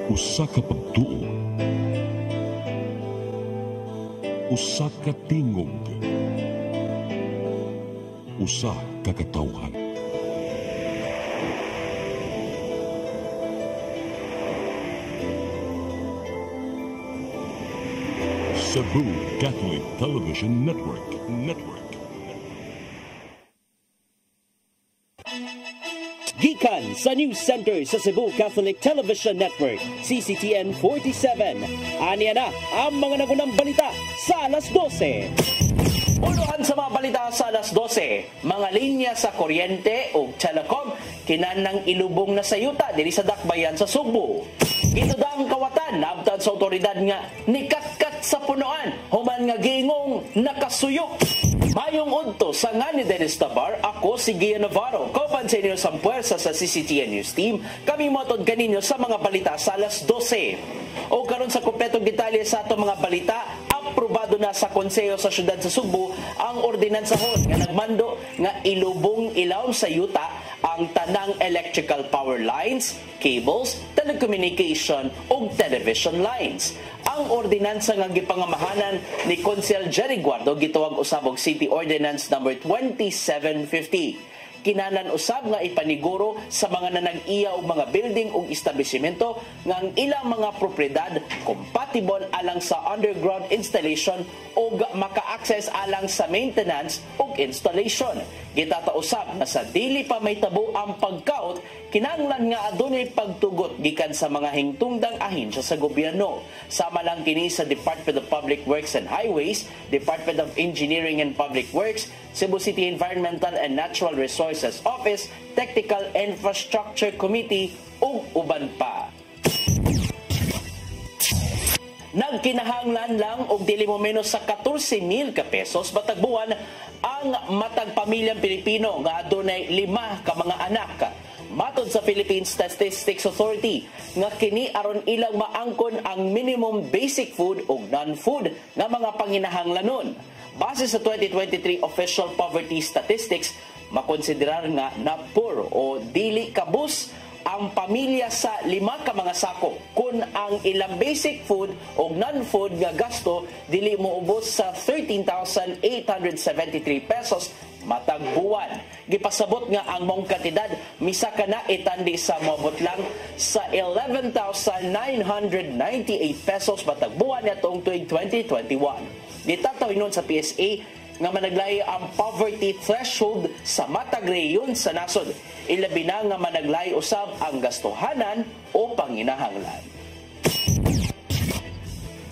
Usa ka pagtuo, usa ka tingog, usa ka katawhan. Cebu Catholic Television Network. Gikan sa News Center sa Cebu Catholic Television Network, CCTN 47. Aniya na ang mga nagunang balita sa alas 12. Unuhan sa mga balita sa alas 12, mga linya sa kuryente o telecom kinanang ilubong na sa yuta diri sa dakbayan sa Sugbo. Ito daang kawatan naabtan sa otoridad nga nikatkat sa punuan human nga gingong nakasuyok. Mayong udto sa ngani Dennis Tabar, ako si Gia Navarro. Kauban sa inyo sa puwersa sa CCTN News Team, kami motod kaninyo sa mga balita sa alas 12. O karon sa kumpletong detalye sa ato mga balita, aprobado na sa Konseyo sa Syudad sa Sugbo ang ordinansahon nga nagmando nga ilubong ilaw sa yuta ang tanang electrical power lines, cables, telecommunication ug television lines. Ang ordinansa nga gipangamahanan ni Konsel Jerry Guardo gituwag usab og City Ordinance number 2750. Kinanan usab nga ipaniguro sa mga nanag-iya og mga building ug establishmento nga ang ilang mga propriedad compatible alang sa underground installation ug maka-access alang sa maintenance ug installation. Gitata usab na sa dili pa may tabo ang pagkaot, kinahanglan nga adunay pagtugot gikan sa mga hingtungdang ahensya sa gobyerno. Sama lang kini sa Department of Public Works and Highways, Department of Engineering and Public Works, Cebu City Environmental and Natural Resources Office, Technical Infrastructure Committee ug uban pa. Nagkinahanglan lang og dili mo menos sa 14,000 ka pesos matag buwan ang matag pamilyang Pilipino nga adunay 5 ka mga anak. Matod sa Philippine Statistics Authority nga kini aron ilang maangkon ang minimum basic food ug non-food nga mga panginahanglanon. Base sa 2023 official poverty statistics, makonsiderar nga na poor o dili kabus ang pamilya sa 5 ka mga sakop kung ang ilang basic food o non-food nga gasto dili moubos sa 13,873 pesos matag buwan. Gipasabot nga ang mong kantidad misaka na itandi sa moabot lang sa 11,998 pesos matag buwan nitong tuig 2021. Gitatawinon sa PSA nga managlay ang poverty threshold sa matag rehiyon sa nasod. Ilabi na nga managlay usab ang gastuhanan o panginahanglan.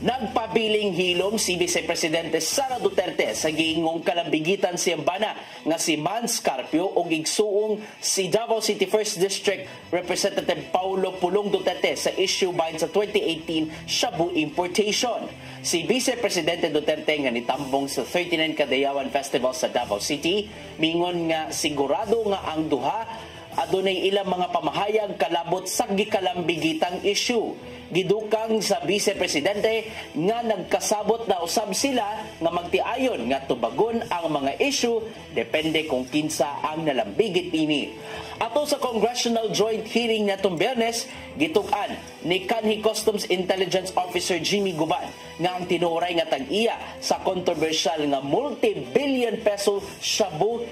Nagpabiling hilom si Vice Presidente Sara Duterte sa giingong kalambigitan sa Yambana nga si Mans Carpio o gigsuong si Davao City 1st District Representative Paulo Pulong Duterte sa issue bahin sa 2018 shabu importation. Si Vice Presidente Duterte nga nitambong sa 39 Kadayawan Festival sa Davao City, mingon nga sigurado nga ang duha adunay ilang mga pamahayag kalabot sa gikalambigitang issue. Gidukang sa Vice Presidente nga nagkasabot na usab sila nga magtiayon nga tubagon ang mga issue depende kung kinsa ang nalambigit ini. Ato sa Congressional Joint Hearing natong Biyernes, gitukan ni kanhi Customs Intelligence Officer Jimmy Guban nga ang tinuray nga tag-iya sa controversial nga multi-billion peso shabu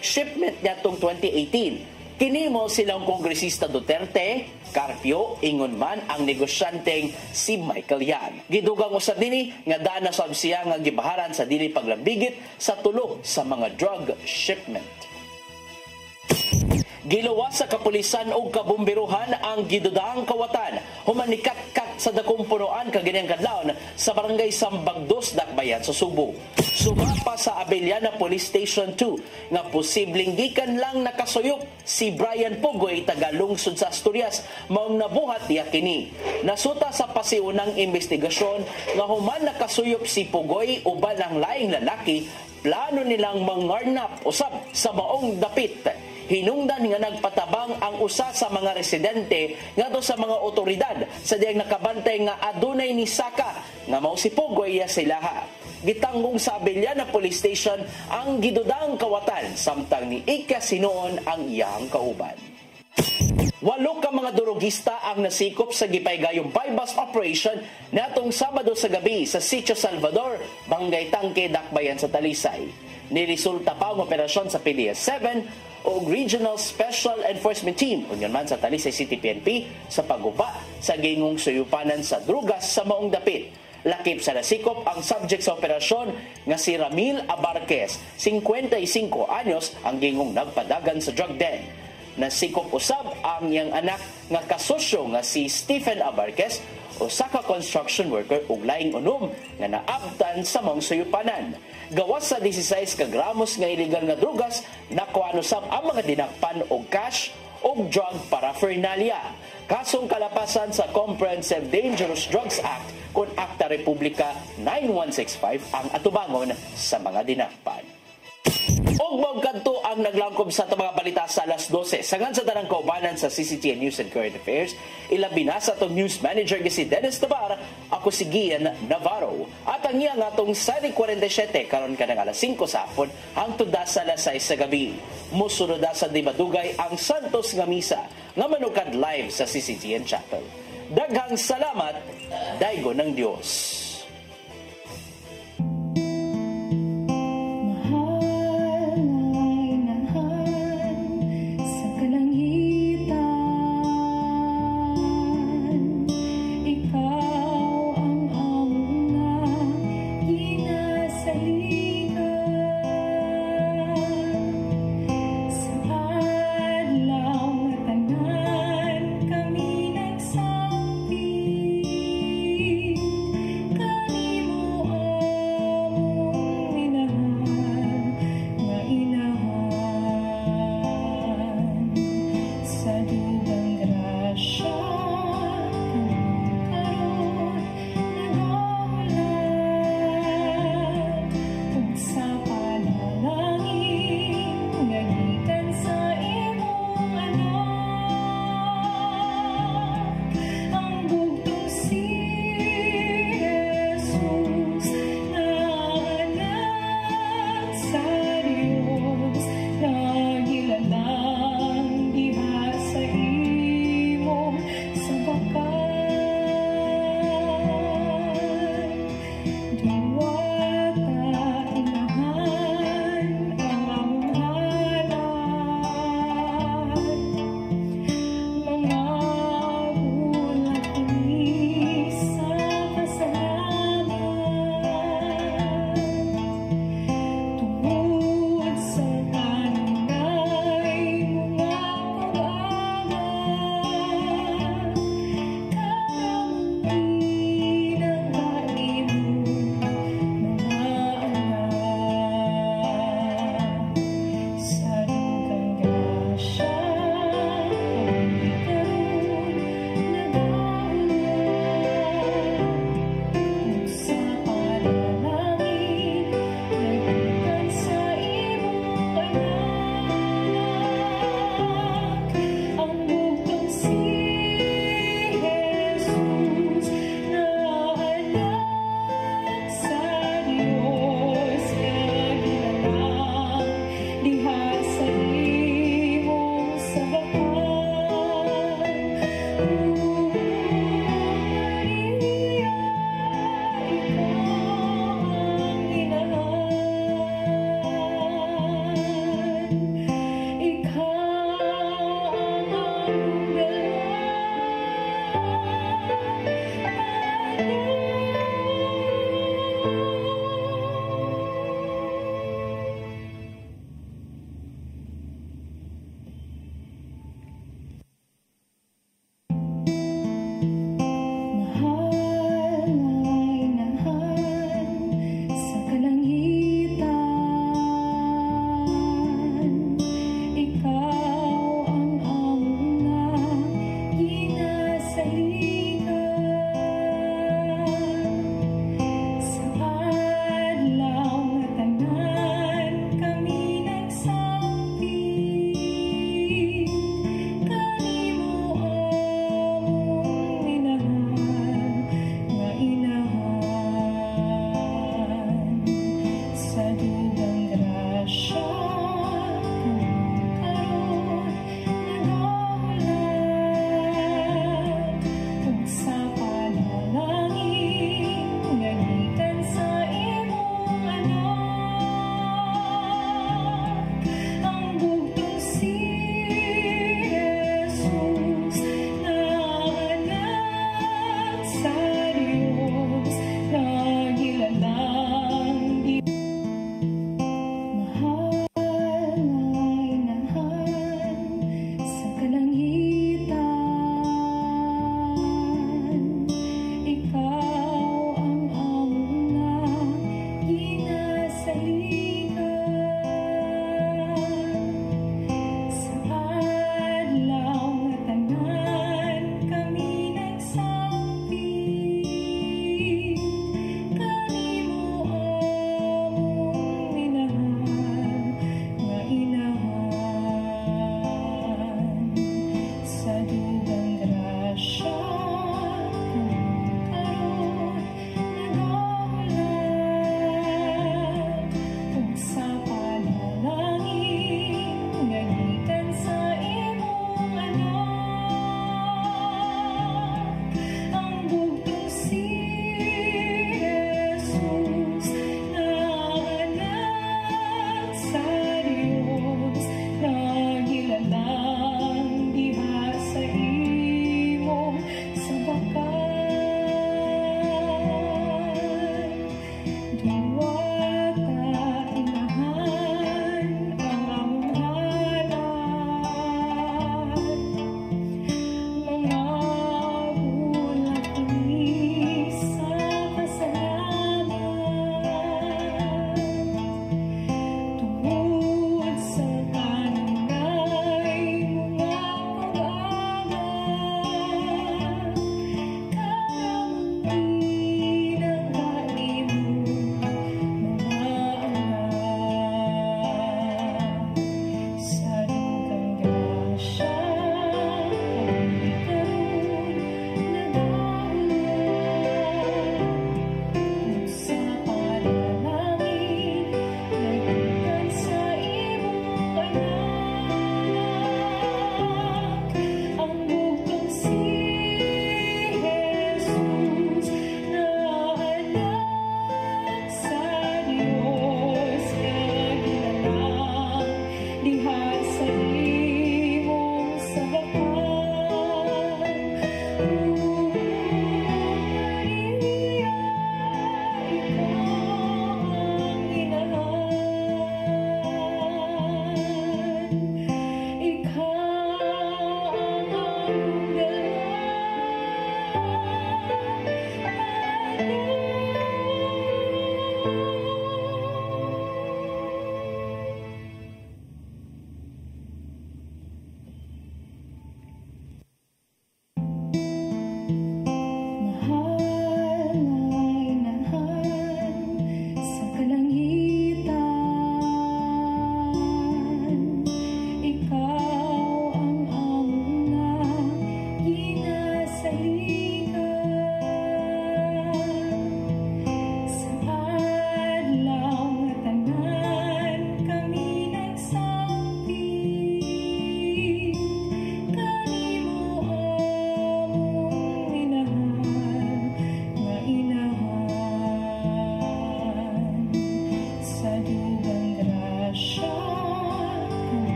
shipment natong 2018. Kini mo silang Kongresista Duterte, Carpio, ingon man ang negosyanteng si Michael Yan. Gidugang usab nini nga daan na sab siya nga gibaharan sa dili paglambigit sa tulo sa mga drug shipment. Giluwas sa kapulisan o kabumbiruhan ang gidudaang kawatan human nikat-kat sa dakong punuan kaginang kadlawon sa barangay Sambagdos, Dakbayan sa Subo. Sumapa sa Abellana Police Station 2 nga posibleng gikan lang nakasuyok si Brian Pugoy taga lungsod sa Asturias maong nabuhat niya kini. Nasuta sa pasiunang investigasyon nga human nakasuyop si Pugoy uban ang laing lalaki, plano nilang mangarnap usab sa maong dapit. Hinungdan nga nagpatabang ang usa sa mga residente ngadto sa mga otoridad sa diyang nakabantay nga adunay ni Saka nga mao si Pugoy ya silaha. Gitanggong sa Abellana Police Station ang gidudang kawatan samtang ni Ika sinuon ang iyang kauban. Walo ka mga durugista ang nasikop sa gipaygayong bypass operation natong Sabado sa gabi sa Sitio Salvador, Bangay Tangke, Dakbayan sa Talisay. Niresulta pa ang operasyon sa PDS-7 o Regional Special Enforcement Team unyon man sa Talisay City PNP sa pagupa sa gingong suyupanan sa drugas sa maong dapit. Lakip sa nasikop ang subject sa operasyon nga si Ramil Abarquez, 55 anyos, ang gingong nagpadagan sa drug den. Nasikop usab ang iyang anak nga kasosyo nga si Stephen Abarquez, usa ka construction worker ug laing unom nga naabtan sa maong suyupanan. Gawas sa 16 ka gramos nga illegal nga drugas, nakuha usab ang mga dinakpan og cash og drug paraphernalia. Kasong kalapasan sa Comprehensive Dangerous Drugs Act kung Akta Republika 9165 ang atubangon sa mga dinakpan. Og magkanto ang naglangkob sa mga balita sa alas 12. Sangan sa tanang kaubanan sa CCTN News and Current Affairs, ilabi na sa itong news manager si Dennis Tabar, ako si Gian Navarro. At ang iya nga itong Sari 47 karon ka ng alas 5 sa hapon hangtod sa alas 6 sa gabi. Musunod sa Dimadugay ang Santos nga Misa nga manukad live sa CCTN Chapel. Daghang salamat, daygo ng Diyos.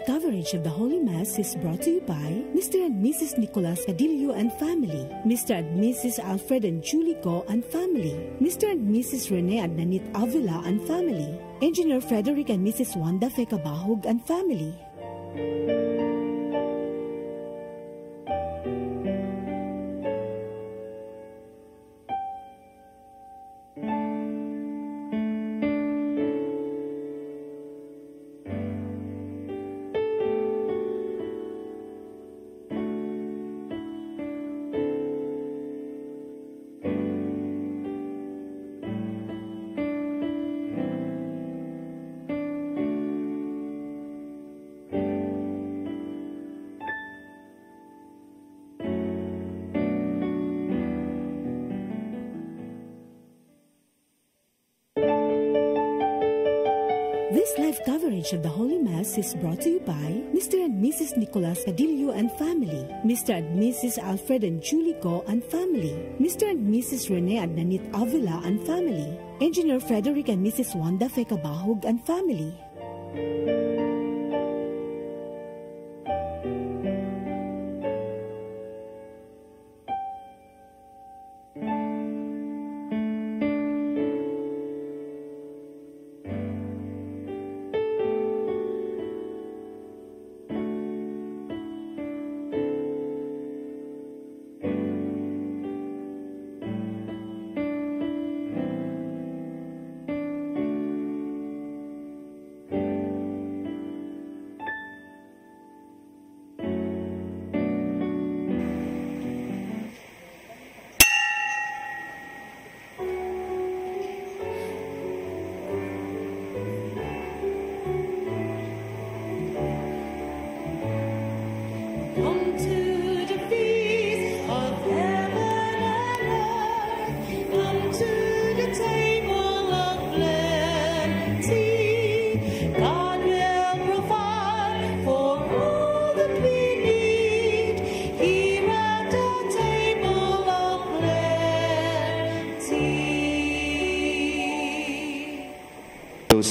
live coverage of the Holy Mass is brought to you by Mr. and Mrs. Nicolas Cadillo and family, Mr. and Mrs. Alfred and Julie Go and family, Mr. and Mrs. Rene and Nanit Avila and family, Engineer Frederick and Mrs. Wanda Fekabahog and family. This live coverage of the Holy Mass is brought to you by Mr. and Mrs. Nicolas Cadillo and family, Mr. and Mrs. Alfred and Julie Go and family, Mr. and Mrs. Rene and Nanit Avila and family, Engineer Frederick and Mrs. Wanda Fekabahog and family.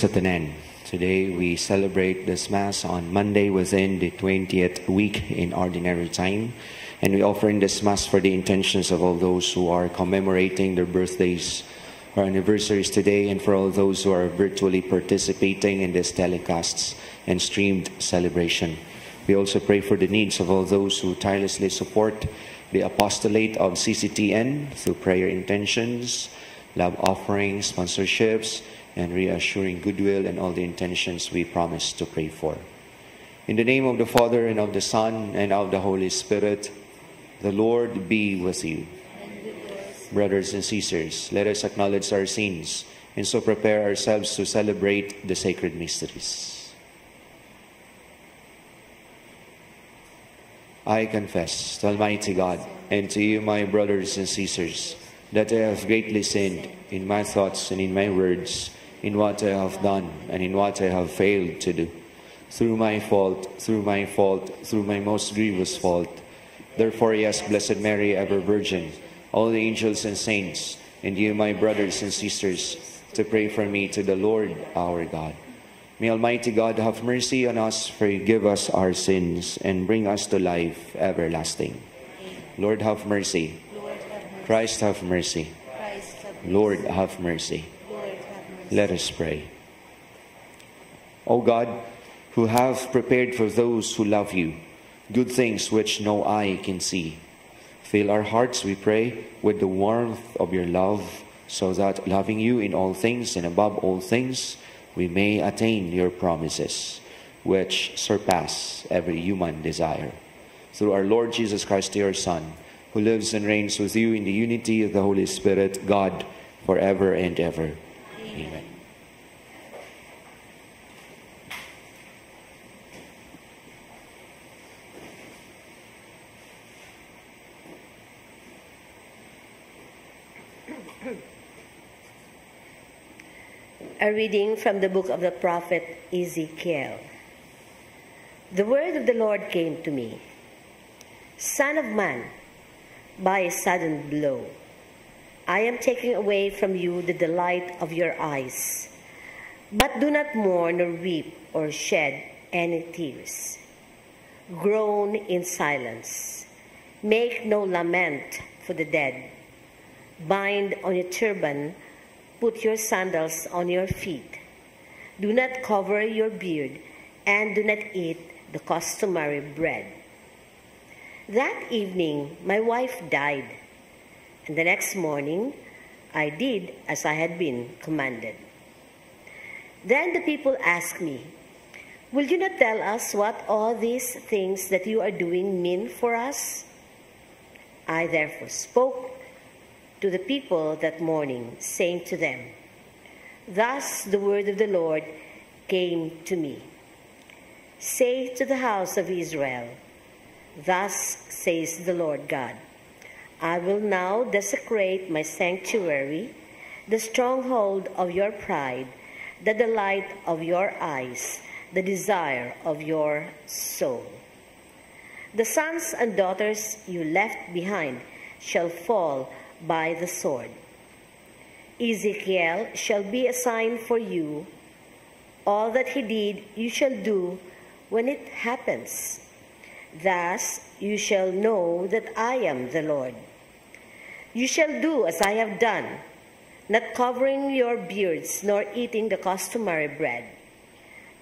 At an end. Today we celebrate this Mass on Monday within the 20th week in Ordinary Time, and we offer in this Mass for the intentions of all those who are commemorating their birthdays or anniversaries today, and for all those who are virtually participating in this telecasts and streamed celebration. We also pray for the needs of all those who tirelessly support the apostolate of CCTN through prayer intentions, love offerings, sponsorships, and reassuring goodwill, and all the intentions we promise to pray for. In the name of the Father, and of the Son, and of the Holy Spirit, the Lord be with you. Brothers and sisters, let us acknowledge our sins, and so prepare ourselves to celebrate the sacred mysteries. I confess to Almighty God, and to you, my brothers and sisters, that I have greatly sinned in my thoughts and in my words, in what I have done and in what I have failed to do. Through my fault, through my most grievous fault. Therefore, yes, Blessed Mary, ever Virgin, all the angels and saints, and you, my brothers and sisters, to pray for me to the Lord our God. May Almighty God have mercy on us, forgive us our sins, and bring us to life everlasting. Lord, have mercy. Christ, have mercy. Lord, have mercy. Let us pray. O God, who have prepared for those who love you good things which no eye can see, fill our hearts, we pray, with the warmth of your love, so that, loving you in all things and above all things, we may attain your promises, which surpass every human desire. Through our Lord Jesus Christ, your Son, who lives and reigns with you in the unity of the Holy Spirit, God, forever and ever. Amen. A reading from the book of the prophet Ezekiel. The word of the Lord came to me. Son of man, by a sudden blow, I am taking away from you the delight of your eyes. But do not mourn or weep or shed any tears. Groan in silence. Make no lament for the dead. Bind on your turban, put your sandals on your feet. Do not cover your beard, and do not eat the customary bread. That evening, my wife died, and the next morning, I did as I had been commanded. Then the people asked me, "Will you not tell us what all these things that you are doing mean for us?" I therefore spoke to the people that morning, saying to them, "Thus the word of the Lord came to me. Say to the house of Israel, thus says the Lord God, I will now desecrate my sanctuary, the stronghold of your pride, the delight of your eyes, the desire of your soul. The sons and daughters you left behind shall fall by the sword. Ezekiel shall be a sign for you. All that he did you shall do when it happens. Thus you shall know that I am the Lord. You shall do as I have done, not covering your beards nor eating the customary bread.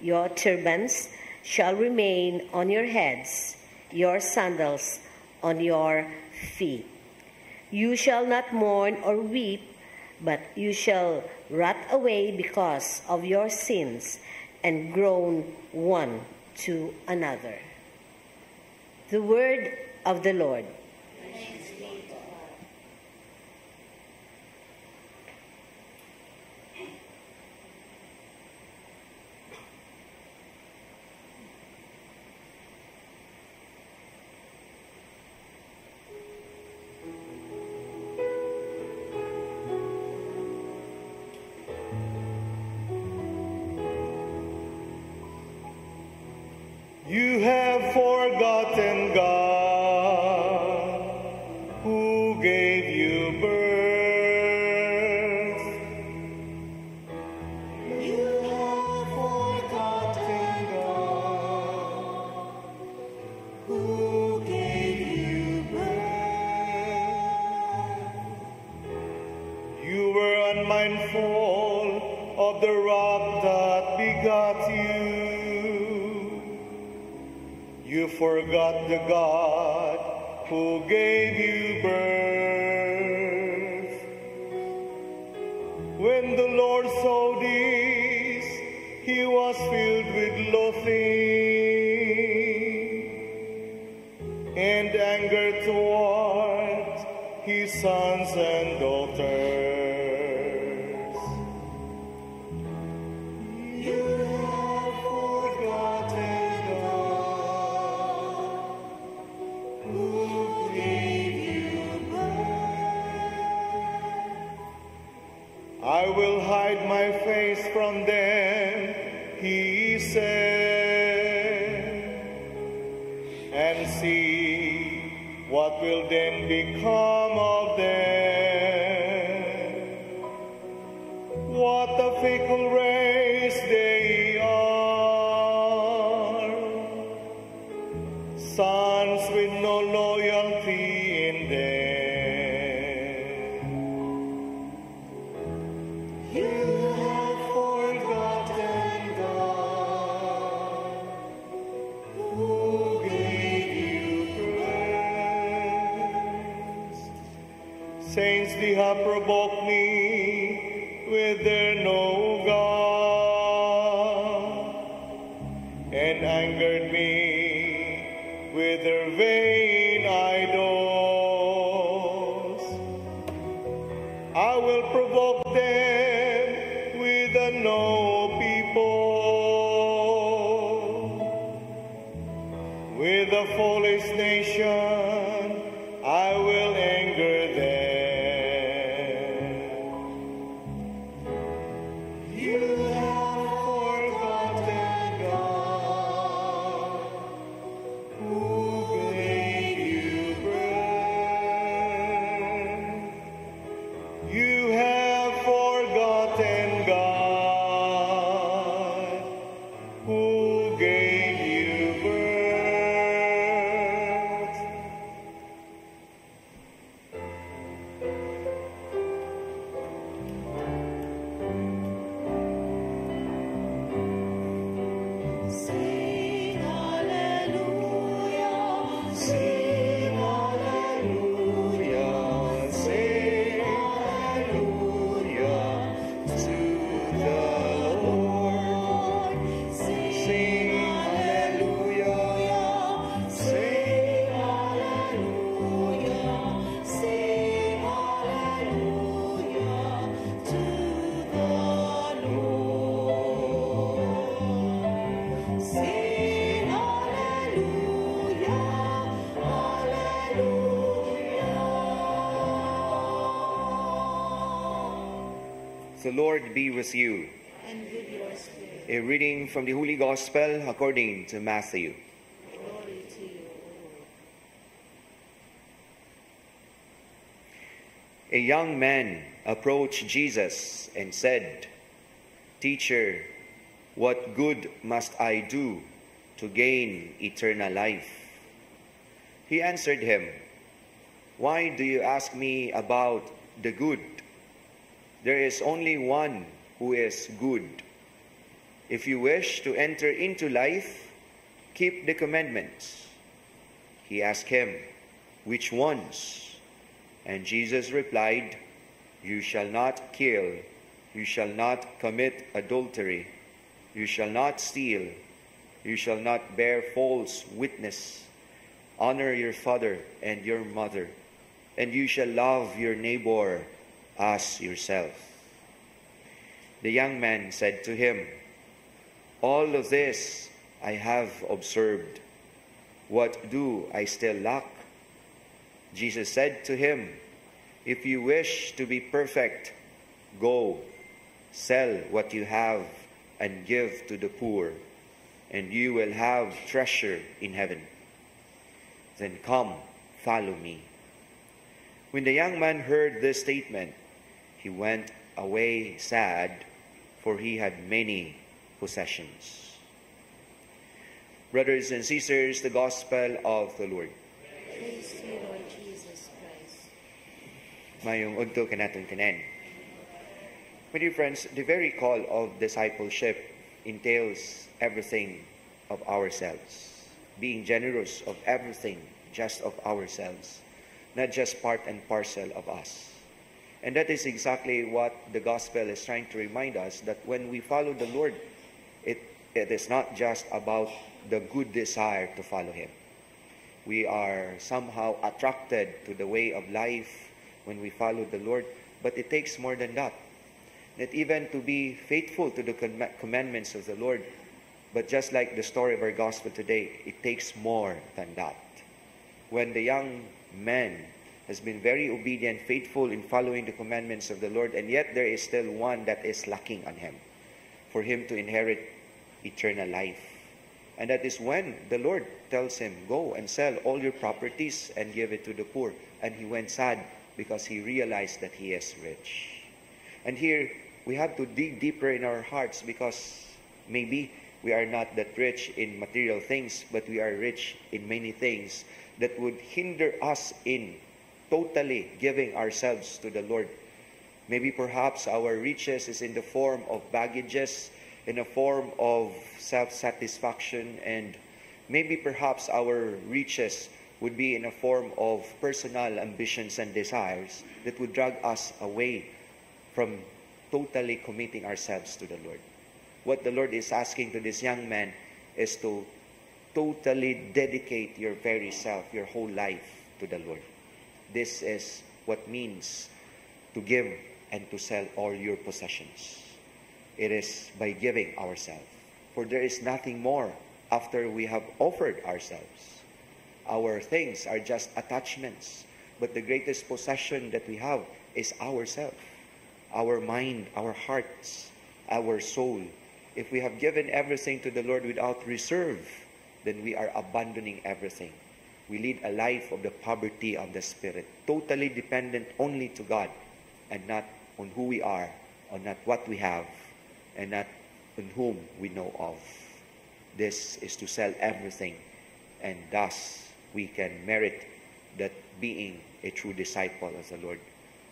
Your turbans shall remain on your heads, your sandals on your feet. You shall not mourn or weep, but you shall rot away because of your sins and groan one to another." The word of the Lord. You have forgotten God, who gave you birth. You have forgotten God, who gave you birth. You were unmindful of the rock that begot you. You forgot the God who gave you birth. When the Lord saw this, he was filled with loathing and anger toward his sons and daughters. You have forgotten I will hide my face from them, he said, and see what will then become of them. What a fickle race they are, sons with no loyalty in them. You have forgotten God, who gave you rest. Saints, they have provoked me with their no God, and angered me with their vain idols. I will provoke them with a no people, with a foolish nation I will anger them. You have forgotten God, who gave the Lord be with you. And with your spirit. A reading from the Holy Gospel according to Matthew. Glory to you, O Lord. A young man approached Jesus and said, "Teacher, what good must I do to gain eternal life?" He answered him, "Why do you ask me about the good? There is only one who is good. If you wish to enter into life, keep the commandments." He asked him, "Which ones?" And Jesus replied, "You shall not kill, you shall not commit adultery, you shall not steal, you shall not bear false witness, honor your father and your mother, and you shall love your neighbor as yourself." The young man said to him, "All of this I have observed. What do I still lack?" Jesus said to him, "If you wish to be perfect, go, sell what you have and give to the poor, and you will have treasure in heaven. Then come, follow me." When the young man heard this statement, he went away sad, for he had many possessions. Brothers and sisters, the Gospel of the Lord. Praise to you, Lord Jesus Christ. Mayong udto kanatong tanan. My dear friends, the very call of discipleship entails everything of ourselves. Being generous of everything, just of ourselves. Not just part and parcel of us. And that is exactly what the gospel is trying to remind us, that when we follow the Lord, it is not just about the good desire to follow Him. We are somehow attracted to the way of life when we follow the Lord, but it takes more than that. Not even to be faithful to the commandments of the Lord, but just like the story of our gospel today, it takes more than that. When the young man has been very obedient, faithful in following the commandments of the Lord, and yet there is still one that is lacking on him, for him to inherit eternal life. And that is when the Lord tells him, "Go and sell all your properties and give it to the poor." And he went sad because he realized that he is rich. And here, we have to dig deeper in our hearts, because maybe we are not that rich in material things, but we are rich in many things that would hinder us in totally giving ourselves to the Lord. Maybe perhaps our riches is in the form of baggages, in a form of self-satisfaction, and maybe perhaps our riches would be in a form of personal ambitions and desires that would drag us away from totally committing ourselves to the Lord. What the Lord is asking to this young man is to totally dedicate your very self, your whole life to the Lord. This is what means to give and to sell all your possessions. It is by giving ourselves. For there is nothing more after we have offered ourselves. Our things are just attachments, but the greatest possession that we have is ourselves, our mind, our hearts, our soul. If we have given everything to the Lord without reserve, then we are abandoning everything. We lead a life of the poverty of the spirit, totally dependent only to God, and not on who we are, or not what we have, and not on whom we know of. This is to sell everything, and thus we can merit that being a true disciple of the Lord.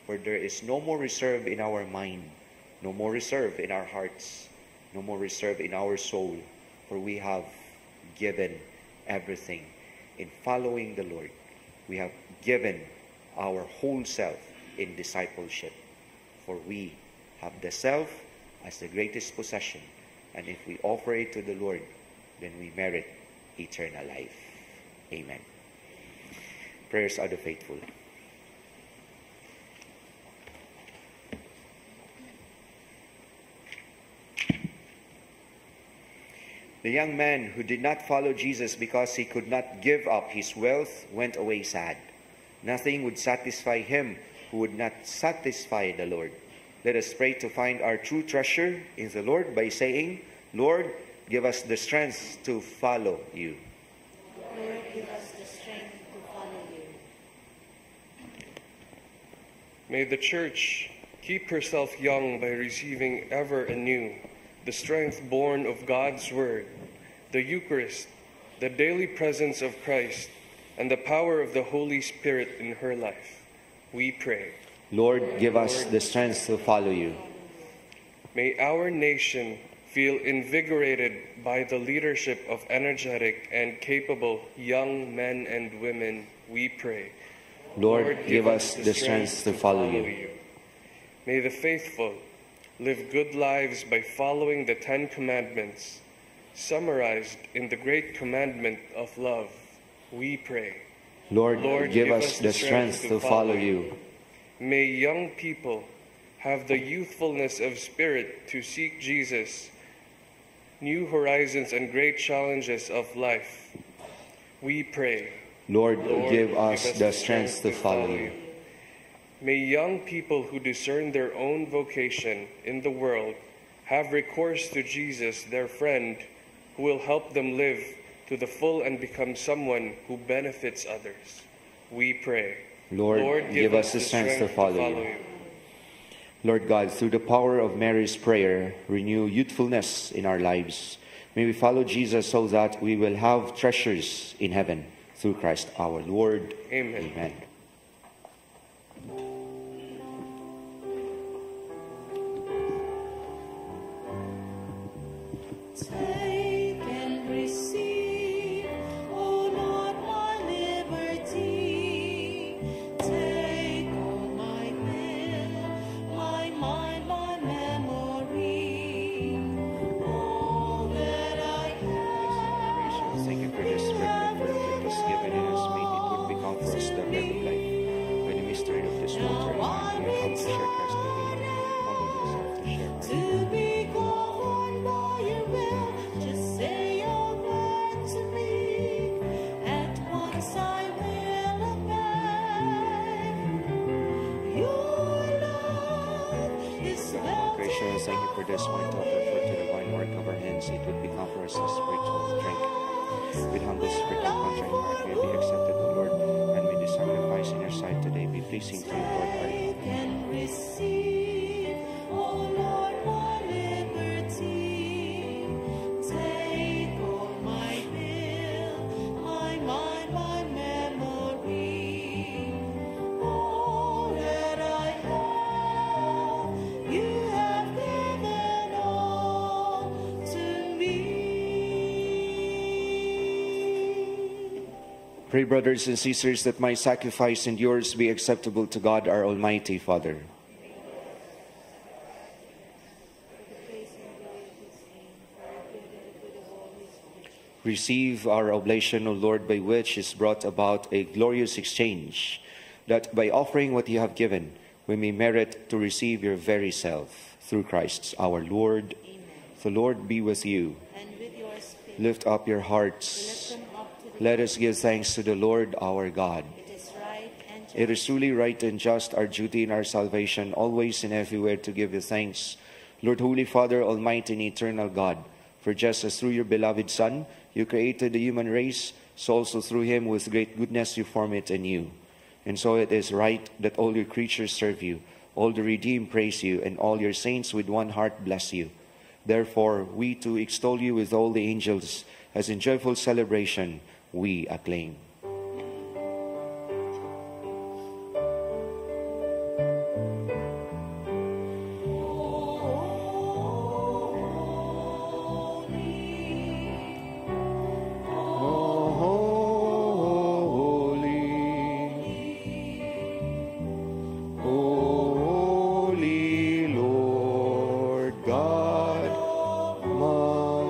For there is no more reserve in our mind, no more reserve in our hearts, no more reserve in our soul, for we have given everything. In following the Lord, we have given our whole self in discipleship, for we have the self as the greatest possession, and if we offer it to the Lord, then we merit eternal life. Amen. Prayers of the faithful. The young man who did not follow Jesus because he could not give up his wealth went away sad. Nothing would satisfy him who would not satisfy the Lord. Let us pray to find our true treasure in the Lord by saying, Lord, give us the strength to follow you. Lord, give us the strength to follow you. May the Church keep herself young by receiving ever anew the strength born of God's Word, the Eucharist, the daily presence of Christ, and the power of the Holy Spirit in her life. We pray. Lord, give us the strength to follow you. May our nation feel invigorated by the leadership of energetic and capable young men and women. We pray. Lord, give us the strength to follow you. May the faithful live good lives by following the 10 Commandments, summarized in the great commandment of love. We pray. Lord, give us the strength to follow you. May young people have the youthfulness of spirit to seek Jesus, new horizons and great challenges of life. We pray. Lord, give us the strength to follow you. May young people who discern their own vocation in the world have recourse to Jesus, their friend, who will help them live to the full and become someone who benefits others. We pray. Lord, give us the strength to follow you. Lord God, through the power of Mary's prayer, renew youthfulness in our lives. May we follow Jesus so that we will have treasures in heaven through Christ our Lord. Amen. Amen. Take and receive, O Lord, my liberty. Take all my will, my mind, my memory, all that I have. Thank you for this privilege for the gift was given in us. May it would become for us the bread of life. By the mystery of this water, we have come to share Christ the Lord. Humble yourself to share our To be governed by your will, just say a word to me. At once I will obey. Your love is melting. Gracious, thank you for this wine to offer for to the divine work of our hands. It would become for us a spiritual drink. With humble spirit and contrite heart, may be accepted, O Lord, and may the sacrifice in your sight today be pleasing to you, Lord, our Take and receive, O Lord, my liberty. Take all my will, my mind, my memory, all that I have. You have given all to me. Pray, brothers and sisters, that my sacrifice and yours be acceptable to God, our Almighty Father. Receive our oblation, O Lord, by which is brought about a glorious exchange, that by offering what you have given, we may merit to receive your very self, through Christ our Lord. Amen. The Lord be with you. And with your spirit, Lift up your lift hearts. them up to the Let us give thanks to the Lord our God. It is right and just. It is truly right and just, our duty in our salvation, always and everywhere to give you thanks. Lord, Holy Father, Almighty and Eternal God, for just as through your beloved Son you created the human race, so also through him with great goodness you form it anew. And so it is right that all your creatures serve you, all the redeemed praise you, and all your saints with one heart bless you. Therefore, we too extol you with all the angels, as in joyful celebration we acclaim. Holy Lord God Almighty.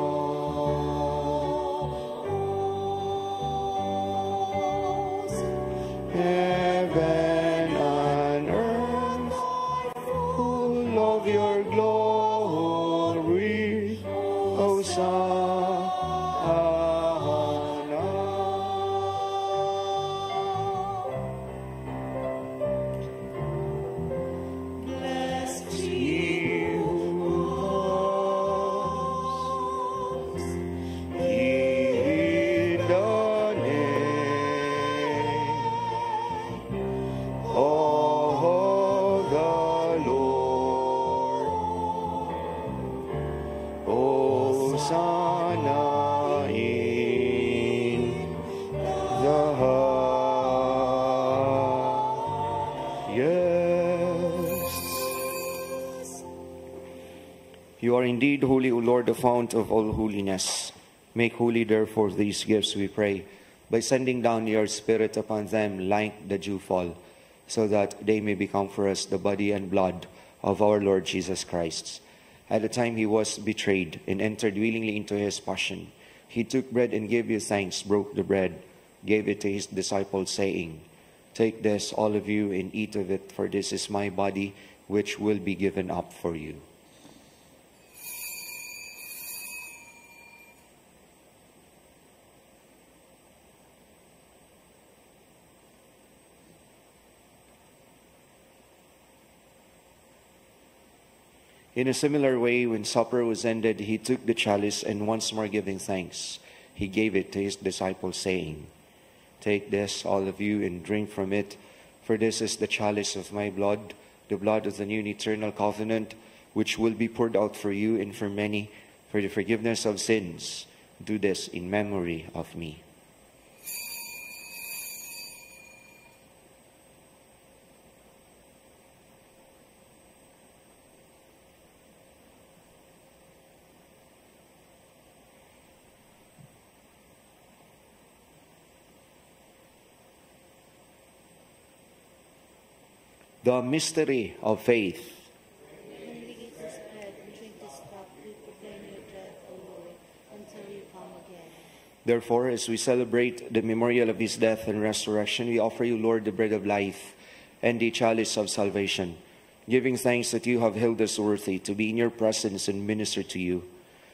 You are indeed holy, O Lord, the fount of all holiness. Make holy, therefore, these gifts, we pray, by sending down your Spirit upon them like the dewfall, so that they may become for us the body and blood of our Lord Jesus Christ. At the time he was betrayed and entered willingly into his passion, he took bread and gave you thanks, broke the bread, gave it to his disciples, saying, Take this, all of you, and eat of it, for this is my body, which will be given up for you. In a similar way, when supper was ended, he took the chalice, and once more giving thanks, he gave it to his disciples, saying, Take this, all of you, and drink from it, for this is the chalice of my blood, the blood of the new and eternal covenant, which will be poured out for you and for many for the forgiveness of sins. Do this in memory of me. The mystery of faith. When we eat this bread and drink this cup, we proclaim your death, O Lord, until you come again. Therefore, as we celebrate the memorial of his death and resurrection, we offer you, Lord, the bread of life and the chalice of salvation, giving thanks that you have held us worthy to be in your presence and minister to you.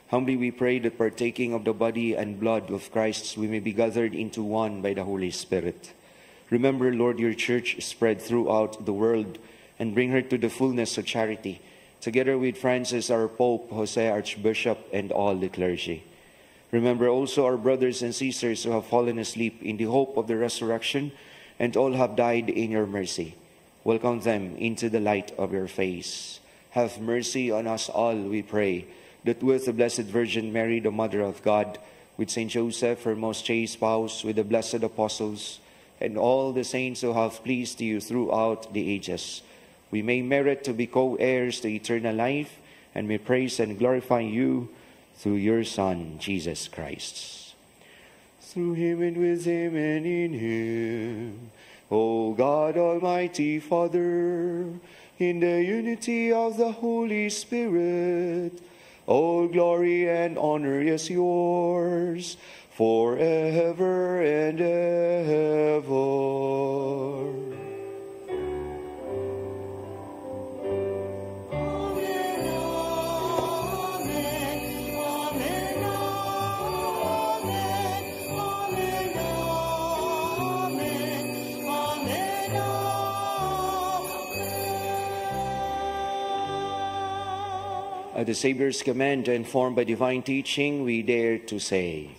Humbly we pray that partaking of the body and blood of Christ, we may be gathered into one by the Holy Spirit. Remember, Lord, your church spread throughout the world and bring her to the fullness of charity, together with Francis, our Pope, Jose, Archbishop, and all the clergy. Remember also our brothers and sisters who have fallen asleep in the hope of the resurrection, and all have died in your mercy. Welcome them into the light of your face. Have mercy on us all, we pray, that with the Blessed Virgin Mary, the Mother of God, with Saint Joseph, her most chaste spouse, with the blessed apostles, and all the saints who have pleased you throughout the ages, we may merit to be co-heirs to eternal life, and may praise and glorify you through your Son, Jesus Christ. Through him and with him and in him, O God, Almighty Father, in the unity of the Holy Spirit, all glory and honor is yours, forever and ever. At the Savior's command, informed by divine teaching, we dare to say,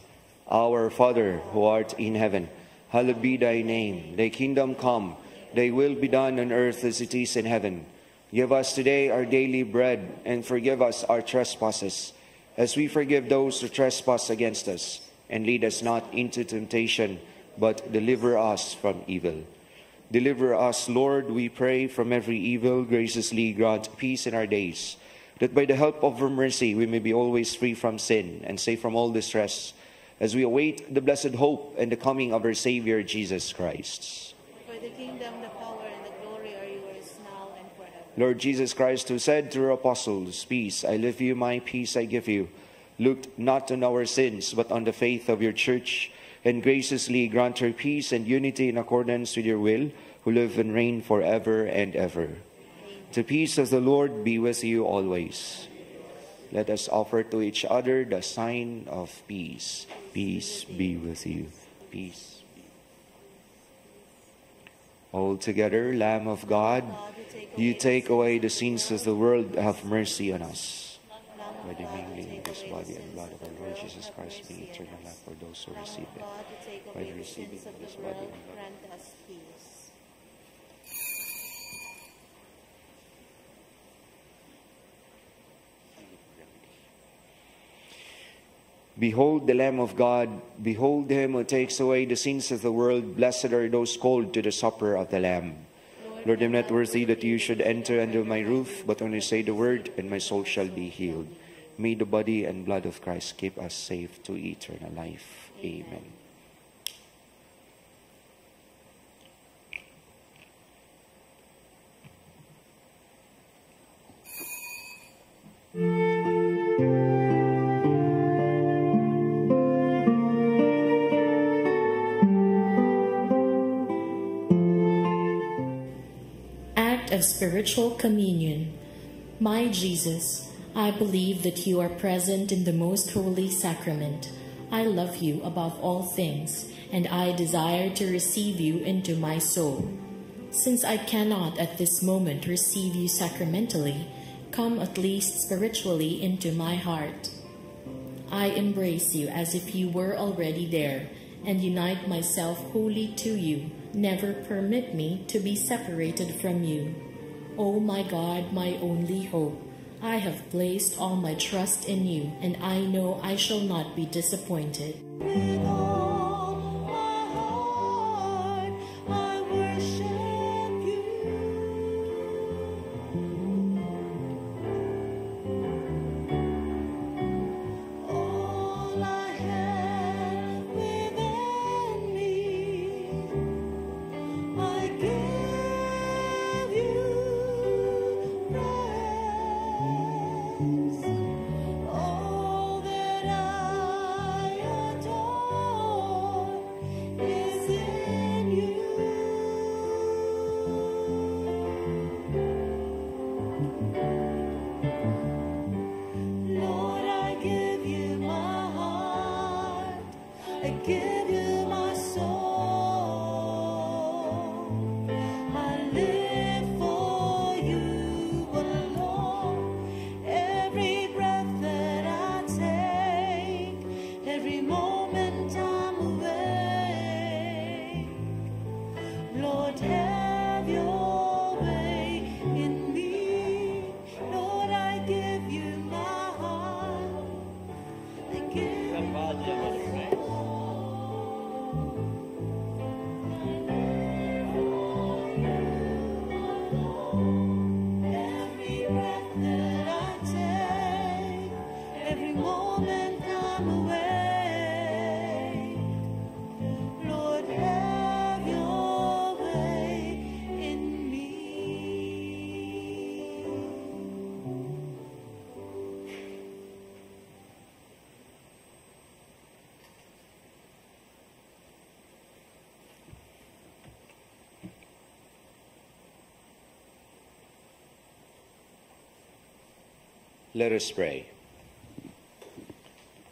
Our Father, who art in heaven, hallowed be thy name. Thy kingdom come, thy will be done on earth as it is in heaven. Give us today our daily bread, and forgive us our trespasses, as we forgive those who trespass against us. And lead us not into temptation, but deliver us from evil. Deliver us, Lord, we pray, from every evil. Graciously grant peace in our days, that by the help of your mercy we may be always free from sin and safe from all distress, as we await the blessed hope and the coming of our Savior, Jesus Christ. For the kingdom, the power, and the glory are yours now and forever. Lord Jesus Christ, who said to your apostles, Peace I leave you, my peace I give you, look not on our sins, but on the faith of your church, and graciously grant her peace and unity in accordance with your will, who live and reign forever and ever. The peace of the Lord be with you always. Let us offer to each other the sign of peace. Peace be with you. Peace. All together, Lamb of God, you take away the sins of the world, have mercy on us. By the mingling of this body and blood of our Lord Jesus Christ, be eternal life for those who receive it. By the receiving of this body and blood. Grant us peace. Behold the Lamb of God, behold him who takes away the sins of the world. Blessed are those called to the supper of the Lamb. Lord, I am not worthy that you should enter under my roof, but only say the word, and my soul shall be healed. May the body and blood of Christ keep us safe to eternal life. Amen. Act of Spiritual Communion. My Jesus, I believe that you are present in the most holy sacrament. I love you above all things, and I desire to receive you into my soul. Since I cannot at this moment receive you sacramentally, come at least spiritually into my heart. I embrace you as if you were already there, and unite myself wholly to you. Never permit me to be separated from you. O my God, my only hope, I have placed all my trust in you, and I know I shall not be disappointed. With all my heart, I worship you. All I have within me, I give you praise. All that I adore is in you. Lord, I give you my heart, I give you my soul. I live for you alone. Every breath that I take, every moment I'm awake, Lord, have your way in me. Lord, I give you my heart, I give you my soul. Every breath that I take, every moment I'm awake, Lord, have your way in me. Let us pray.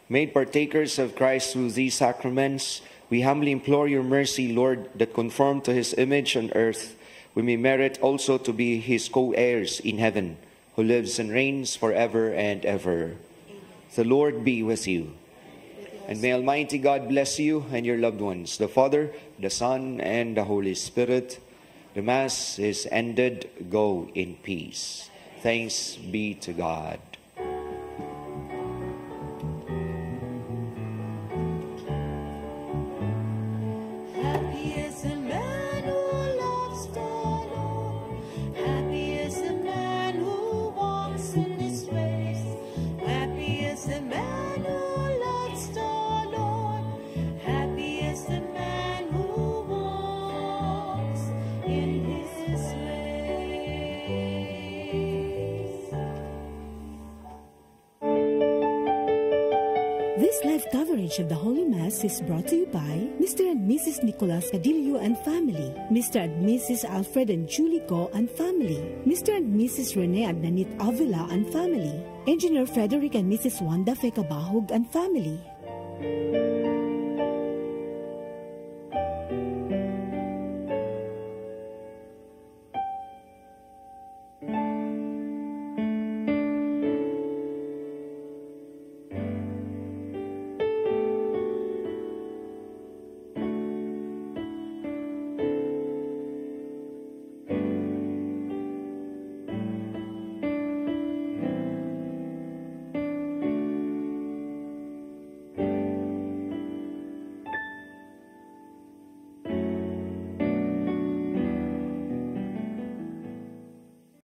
Made partakers of Christ through these sacraments, we humbly implore your mercy, Lord, that conformed to his image on earth, we may merit also to be his co-heirs in heaven, who lives and reigns forever and ever. The Lord be with you. And may Almighty God bless you and your loved ones, the Father, the Son, and the Holy Spirit. The Mass is ended. Go in peace. Thanks be to God. Happy is the man who loves the Lord. Happy is the man who walks in his ways. Happy is the man who loves the Lord. Happy is the man who walks in his ways. This live coverage of the Holy Mass is brought to you by Mr. and Mrs. Nicolas Cadillo and family, Mr. and Mrs. Alfred and Julie Go and family, Mr. and Mrs. Rene and Nanit Avila and family, Engineer Frederick and Mrs. Wanda Fekabahog and family.